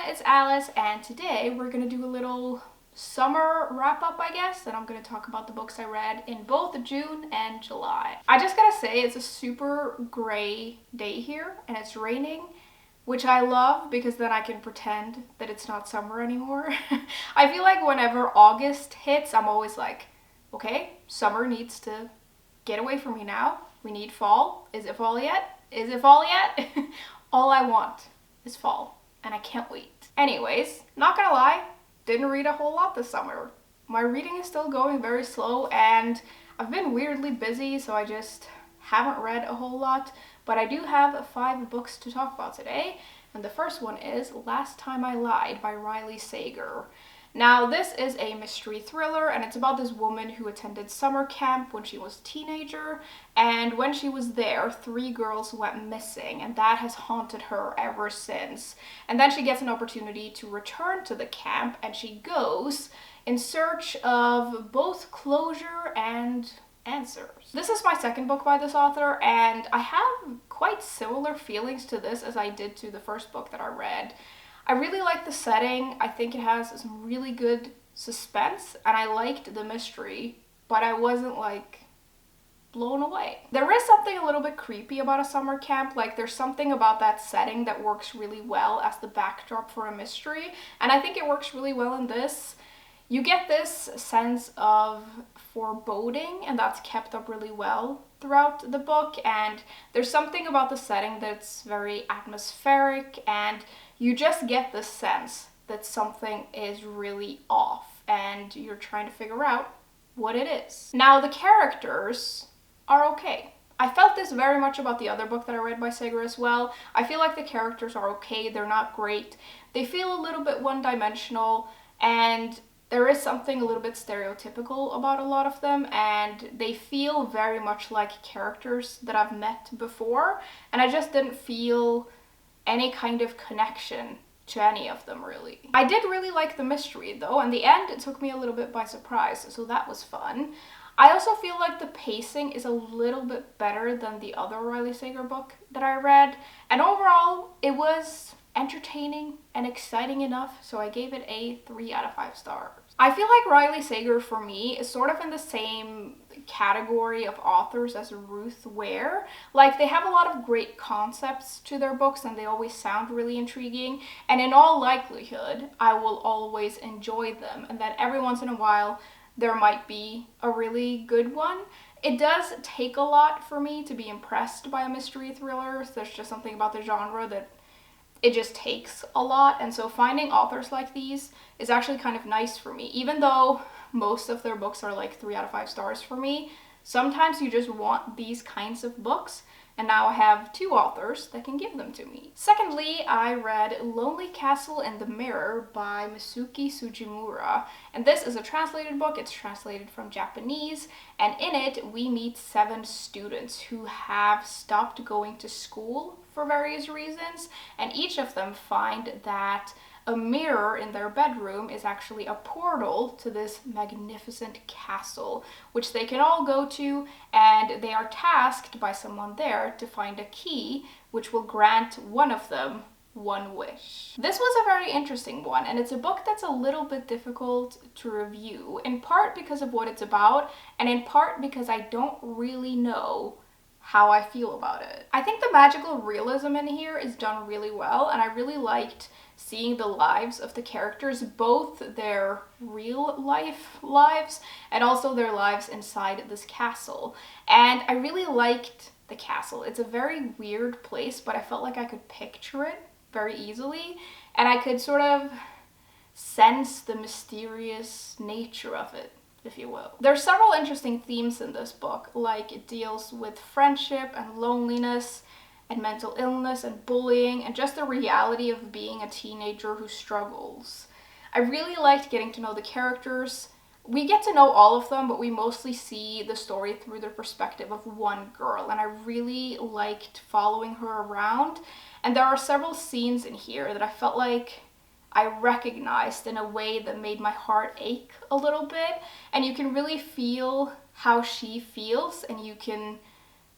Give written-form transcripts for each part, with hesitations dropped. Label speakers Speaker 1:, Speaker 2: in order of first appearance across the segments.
Speaker 1: it's Alice, and today we're gonna do a little summer wrap-up, I guess, and I'm gonna talk about the books I read in both June and July. I just gotta say, it's a super gray day here, and it's raining, which I love because then I can pretend that it's not summer anymore. I feel like whenever August hits, I'm always like, okay, summer needs to get away from me now. We need fall. Is it fall yet? Is it fall yet? All I want is fall, and I can't wait. Anyways, not gonna lie, didn't read a whole lot this summer. My reading is still going very slow, and I've been weirdly busy, so I just haven't read a whole lot, but I do have 5 books to talk about today, and the first one is Last Time I Lied by Riley Sager. Now, this is a mystery thriller, and it's about this woman who attended summer camp when she was a teenager, and when she was there, 3 girls went missing, and that has haunted her ever since. And then she gets an opportunity to return to the camp, and she goes in search of both closure and answers. This is my second book by this author, and I have quite similar feelings to this as I did to the first book that I read. I really like the setting. I think it has some really good suspense, and I liked the mystery, but I wasn't like blown away. There is something a little bit creepy about a summer camp. Like, there's something about that setting that works really well as the backdrop for a mystery, and I think it works really well in this. You get this sense of foreboding, and that's kept up really well throughout the book, and there's something about the setting that's very atmospheric, and you just get the sense that something is really off, and you're trying to figure out what it is. Now, the characters are okay. I felt this very much about the other book that I read by Sager as well. I feel like the characters are okay, they're not great. They feel a little bit one-dimensional, and there is something a little bit stereotypical about a lot of them, and they feel very much like characters that I've met before, and I just didn't feel any kind of connection to any of them, really. I did really like the mystery, though, and the end it took me a little bit by surprise, so that was fun. I also feel like the pacing is a little bit better than the other Riley Sager book that I read, and overall, it was entertaining and exciting enough, so I gave it a 3 out of 5 stars. I feel like Riley Sager, for me, is sort of in the same category of authors as Ruth Ware. Like, they have a lot of great concepts to their books, and they always sound really intriguing, and in all likelihood, I will always enjoy them, and that every once in a while, there might be a really good one. It does take a lot for me to be impressed by a mystery thriller. So there's just something about the genre that it just takes a lot, and so finding authors like these is actually kind of nice for me. Even though most of their books are like 3 out of 5 stars for me, sometimes you just want these kinds of books, and now I have 2 authors that can give them to me. Secondly, I read Lonely Castle in the Mirror by Misuki Sujimura, and this is a translated book. It's translated from Japanese, and in it we meet 7 students who have stopped going to school for various reasons, and each of them find that a mirror in their bedroom is actually a portal to this magnificent castle, which they can all go to, and they are tasked by someone there to find a key which will grant one of them one wish. This was a very interesting one, and it's a book that's a little bit difficult to review, in part because of what it's about, and in part because I don't really know how I feel about it. I think the magical realism in here is done really well, and I really liked seeing the lives of the characters, both their real life lives and also their lives inside this castle. And I really liked the castle. It's a very weird place, but I felt like I could picture it very easily, and I could sort of sense the mysterious nature of it, if you will. There's several interesting themes in this book, like it deals with friendship and loneliness and mental illness and bullying and just the reality of being a teenager who struggles. I really liked getting to know the characters. We get to know all of them, but we mostly see the story through the perspective of one girl, and I really liked following her around. And there are several scenes in here that I felt like I recognized in a way that made my heart ache a little bit, and you can really feel how she feels, and you can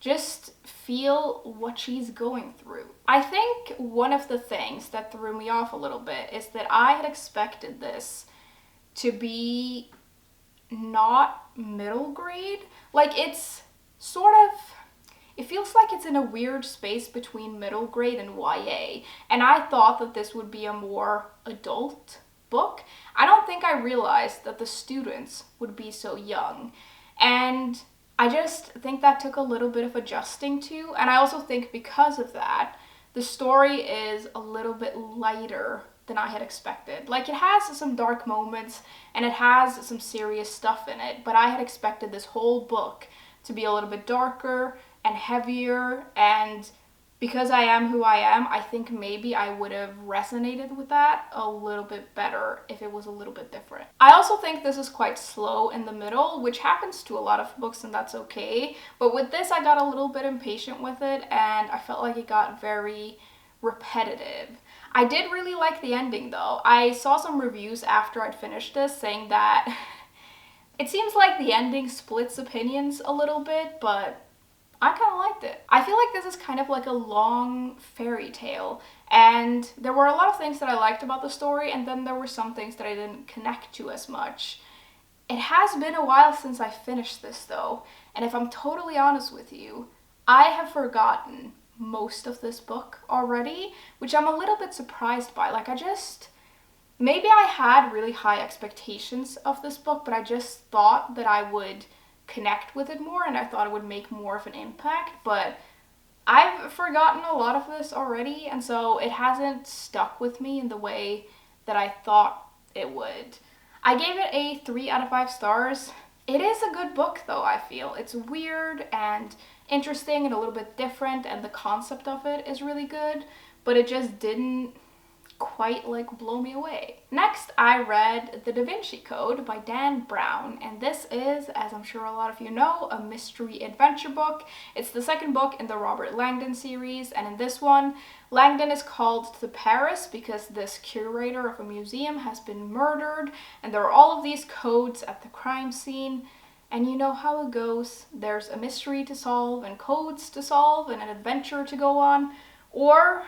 Speaker 1: just feel what she's going through. I think one of the things that threw me off a little bit is that I had expected this to be not middle grade. Like, it's sort of, it feels like it's in a weird space between middle grade and YA. And I thought that this would be a more adult book. I don't think I realized that the students would be so young. And I just think that took a little bit of adjusting to. And I also think because of that, the story is a little bit lighter than I had expected. Like, it has some dark moments and it has some serious stuff in it, but I had expected this whole book to be a little bit darker and heavier, and because I am who I am, I think maybe I would have resonated with that a little bit better if it was a little bit different. I also think this is quite slow in the middle, which happens to a lot of books and that's okay, but with this I got a little bit impatient with it and I felt like it got very repetitive. I did really like the ending though. I saw some reviews after I'd finished this saying that it seems like the ending splits opinions a little bit, but I kind of liked it. I feel like this is kind of like a long fairy tale, and there were a lot of things that I liked about the story, and then there were some things that I didn't connect to as much. It has been a while since I finished this though, and if I'm totally honest with you, I have forgotten most of this book already, which I'm a little bit surprised by. Like, maybe I had really high expectations of this book, but I just thought that I would connect with it more and I thought it would make more of an impact, but I've forgotten a lot of this already, and so it hasn't stuck with me in the way that I thought it would. I gave it a 3 out of 5 stars. It is a good book though, I feel. It's weird and interesting and a little bit different, and the concept of it is really good, but it just didn't quite like blow me away. Next, I read The Da Vinci Code by Dan Brown, and this is, as I'm sure a lot of you know, a mystery adventure book. It's the second book in the Robert Langdon series, and in this one, Langdon is called to Paris because this curator of a museum has been murdered, and there are all of these codes at the crime scene. And you know how it goes. There's a mystery to solve and codes to solve and an adventure to go on, or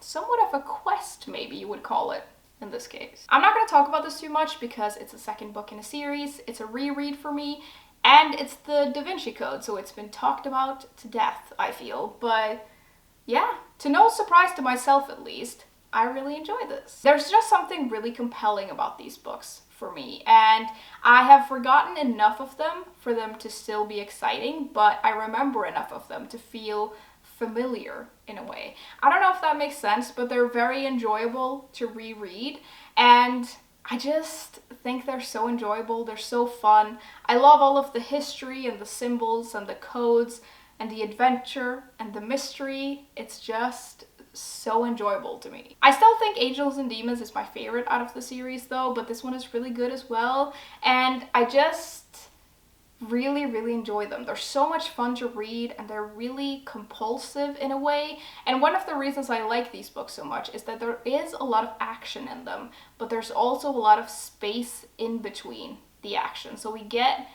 Speaker 1: somewhat of a quest, maybe you would call it in this case. I'm not going to talk about this too much because it's the second book in a series, it's a reread for me, and it's the Da Vinci Code, so it's been talked about to death, I feel. But yeah, to no surprise to myself at least, I really enjoy this. There's just something really compelling about these books for me, and I have forgotten enough of them for them to still be exciting, but I remember enough of them to feel familiar in a way. I don't know if that makes sense, but they're very enjoyable to reread, and I just think they're so enjoyable, they're so fun. I love all of the history and the symbols and the codes and the adventure and the mystery. It's just so enjoyable to me. I still think Angels and Demons is my favorite out of the series though, but this one is really good as well, and I just really enjoy them. They're so much fun to read and they're really compulsive in a way, and one of the reasons I like these books so much is that there is a lot of action in them, but there's also a lot of space in between the action, so we get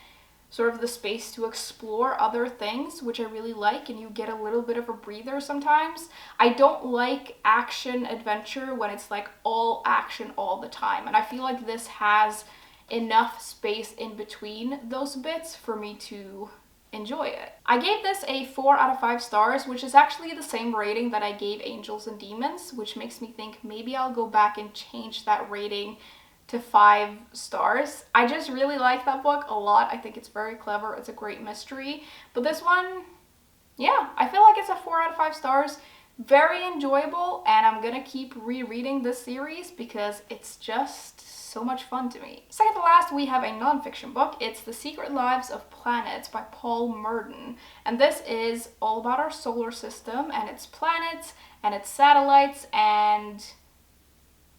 Speaker 1: sort of the space to explore other things, which I really like, and you get a little bit of a breather sometimes. I don't like action adventure when it's like all action all the time, and I feel like this has enough space in between those bits for me to enjoy it. I gave this a 4 out of 5 stars, which is actually the same rating that I gave Angels and Demons, which makes me think maybe I'll go back and change that rating to 5 stars. I just really like that book a lot. I think it's very clever. It's a great mystery. But this one, yeah, I feel like it's a 4 out of 5 stars. Very enjoyable, and I'm gonna keep rereading this series because it's just so much fun to me. Second to last, we have a non-fiction book. It's The Secret Lives of Planets by Paul Murden, and this is all about our solar system and its planets and its satellites and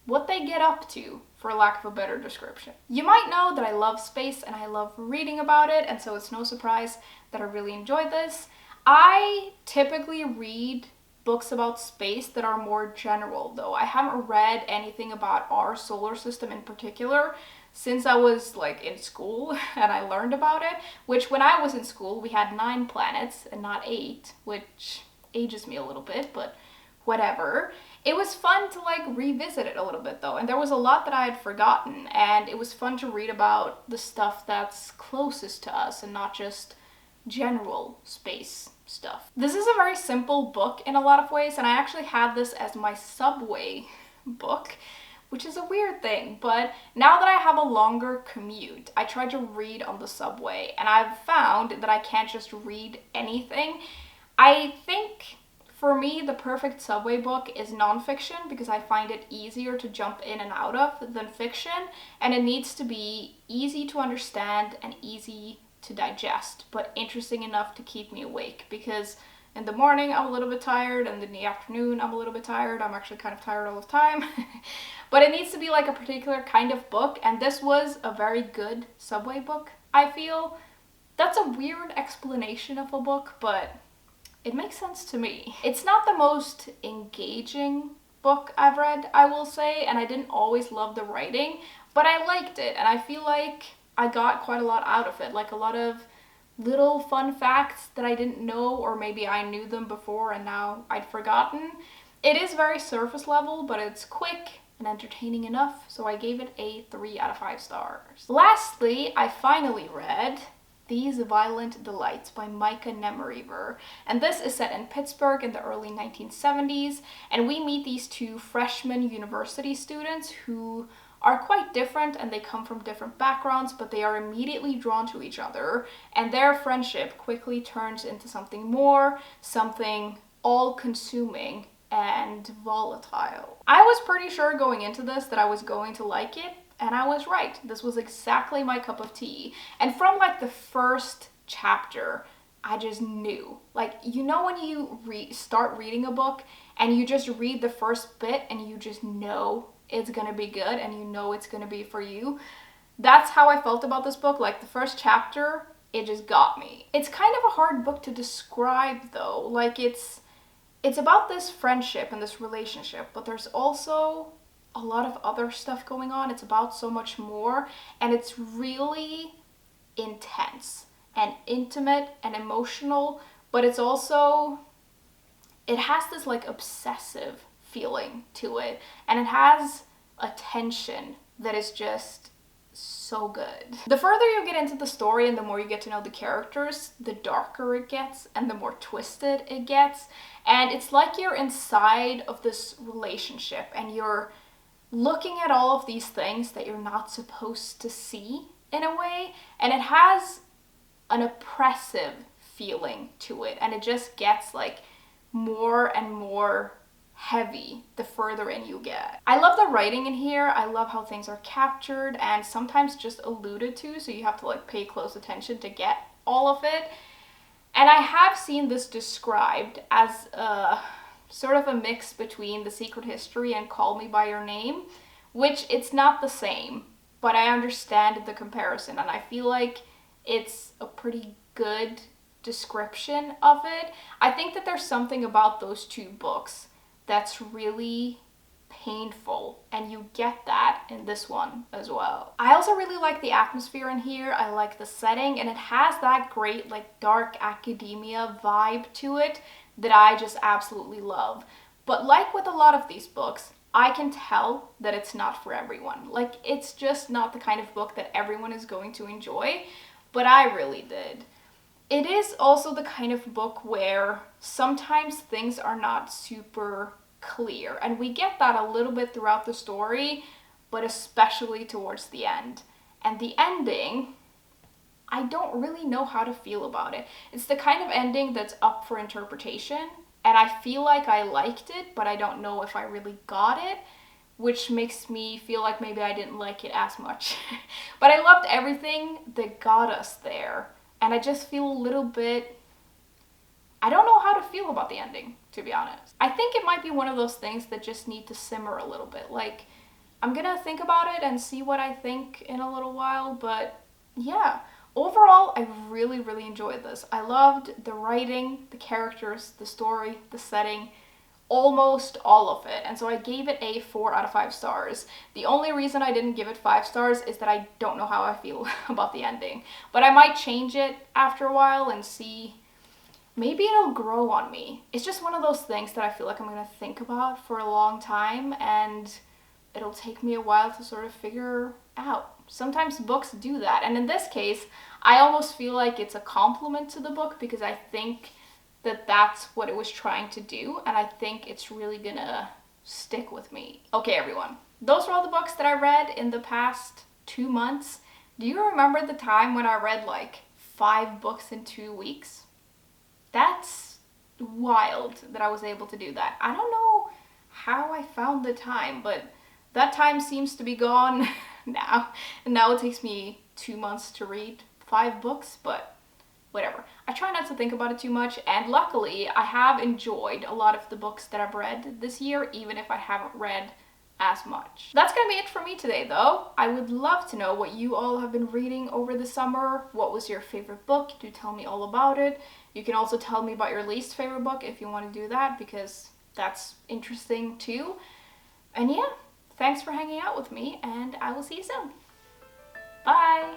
Speaker 1: what they get up to, for lack of a better description. You might know that I love space and I love reading about it, and so it's no surprise that I really enjoyed this. I typically read books about space that are more general though. I haven't read anything about our solar system in particular, since I was like in school and I learned about it, which when I was in school we had 9 planets and not 8, which ages me a little bit, but whatever. It was fun to like revisit it a little bit though, and there was a lot that I had forgotten, and it was fun to read about the stuff that's closest to us and not just general space stuff. This is a very simple book in a lot of ways, and I actually had this as my subway book, which is a weird thing, but now that I have a longer commute, I try to read on the subway, and I've found that I can't just read anything. I think for me, the perfect subway book is nonfiction because I find it easier to jump in and out of than fiction, and it needs to be easy to understand and easy to digest, but interesting enough to keep me awake, because in the morning I'm a little bit tired and in the afternoon I'm a little bit tired. I'm actually kind of tired all the time. But it needs to be like a particular kind of book, and this was a very good subway book, I feel. That's a weird explanation of a book, but it makes sense to me. It's not the most engaging book I've read, I will say, and I didn't always love the writing, but I liked it, and I feel like I got quite a lot out of it, like a lot of little fun facts that I didn't know, or maybe I knew them before and now I'd forgotten. It is very surface level, but it's quick and entertaining enough, so I gave it a 3 out of 5 stars. Lastly, I finally read These Violent Delights by Micah Nemeriver, and this is set in Pittsburgh in the early 1970s, and we meet these 2 freshman university students who are quite different, and they come from different backgrounds, but they are immediately drawn to each other, and their friendship quickly turns into something more, something all-consuming and volatile. I was pretty sure going into this that I was going to like it, and I was right. This was exactly my cup of tea. And from like the first chapter, I just knew. Like, you know when you start reading a book and you just read the first bit and you just know it's gonna be good and you know it's gonna be for you? That's how I felt about this book. Like, the first chapter, it just got me. It's kind of a hard book to describe though. Like, it's about this friendship and this relationship, but there's also a lot of other stuff going on. It's about so much more, and it's really intense and intimate and emotional, but it's also, it has this like obsessive feeling to it, and it has a tension that is just so good. The further you get into the story and the more you get to know the characters, the darker it gets and the more twisted it gets, and it's like you're inside of this relationship and you're looking at all of these things that you're not supposed to see in a way, and it has an oppressive feeling to it, and it just gets like more and more heavy the further in you get. I love the writing in here. I love how things are captured and sometimes just alluded to, so you have to like pay close attention to get all of it. And I have seen this described as a sort of a mix between The Secret History and Call Me By Your Name, which it's not the same, but I understand the comparison, and I feel like it's a pretty good description of it. I think that there's something about those 2 books that's really painful, and you get that in this one as well. I also really like the atmosphere in here. I like the setting, and it has that great like dark academia vibe to it that I just absolutely love. But like with a lot of these books, I can tell that it's not for everyone. Like, it's just not the kind of book that everyone is going to enjoy, but I really did. It is also the kind of book where sometimes things are not super clear, and we get that a little bit throughout the story, but especially towards the end. And the ending, I don't really know how to feel about it. It's the kind of ending that's up for interpretation, and I feel like I liked it, but I don't know if I really got it, which makes me feel like maybe I didn't like it as much. But I loved everything that got us there, and I just feel a little bit, I don't know how to feel about the ending, to be honest. I think it might be one of those things that just need to simmer a little bit. Like, I'm gonna think about it and see what I think in a little while, but yeah. Overall, I really, really enjoyed this. I loved the writing, the characters, the story, the setting, almost all of it, and so I gave it a 4 out of 5 stars. The only reason I didn't give it 5 stars is that I don't know how I feel about the ending, but I might change it after a while and see. Maybe it'll grow on me. It's just one of those things that I feel like I'm gonna think about for a long time, and it'll take me a while to sort of figure out. Sometimes books do that, and in this case, I almost feel like it's a compliment to the book because I think that that's what it was trying to do, and I think it's really gonna stick with me. Okay, everyone, those are all the books that I read in the past 2 months. Do you remember the time when I read like 5 books in 2 weeks? That's wild that I was able to do that. I don't know how I found the time, but that time seems to be gone now. And now it takes me 2 months to read 5 books, but whatever. I try not to think about it too much, and luckily I have enjoyed a lot of the books that I've read this year, even if I haven't read as much. That's gonna be it for me today though. I would love to know what you all have been reading over the summer. What was your favorite book? Do tell me all about it. You can also tell me about your least favorite book if you want to do that, because that's interesting too. And yeah, thanks for hanging out with me, and I will see you soon. Bye!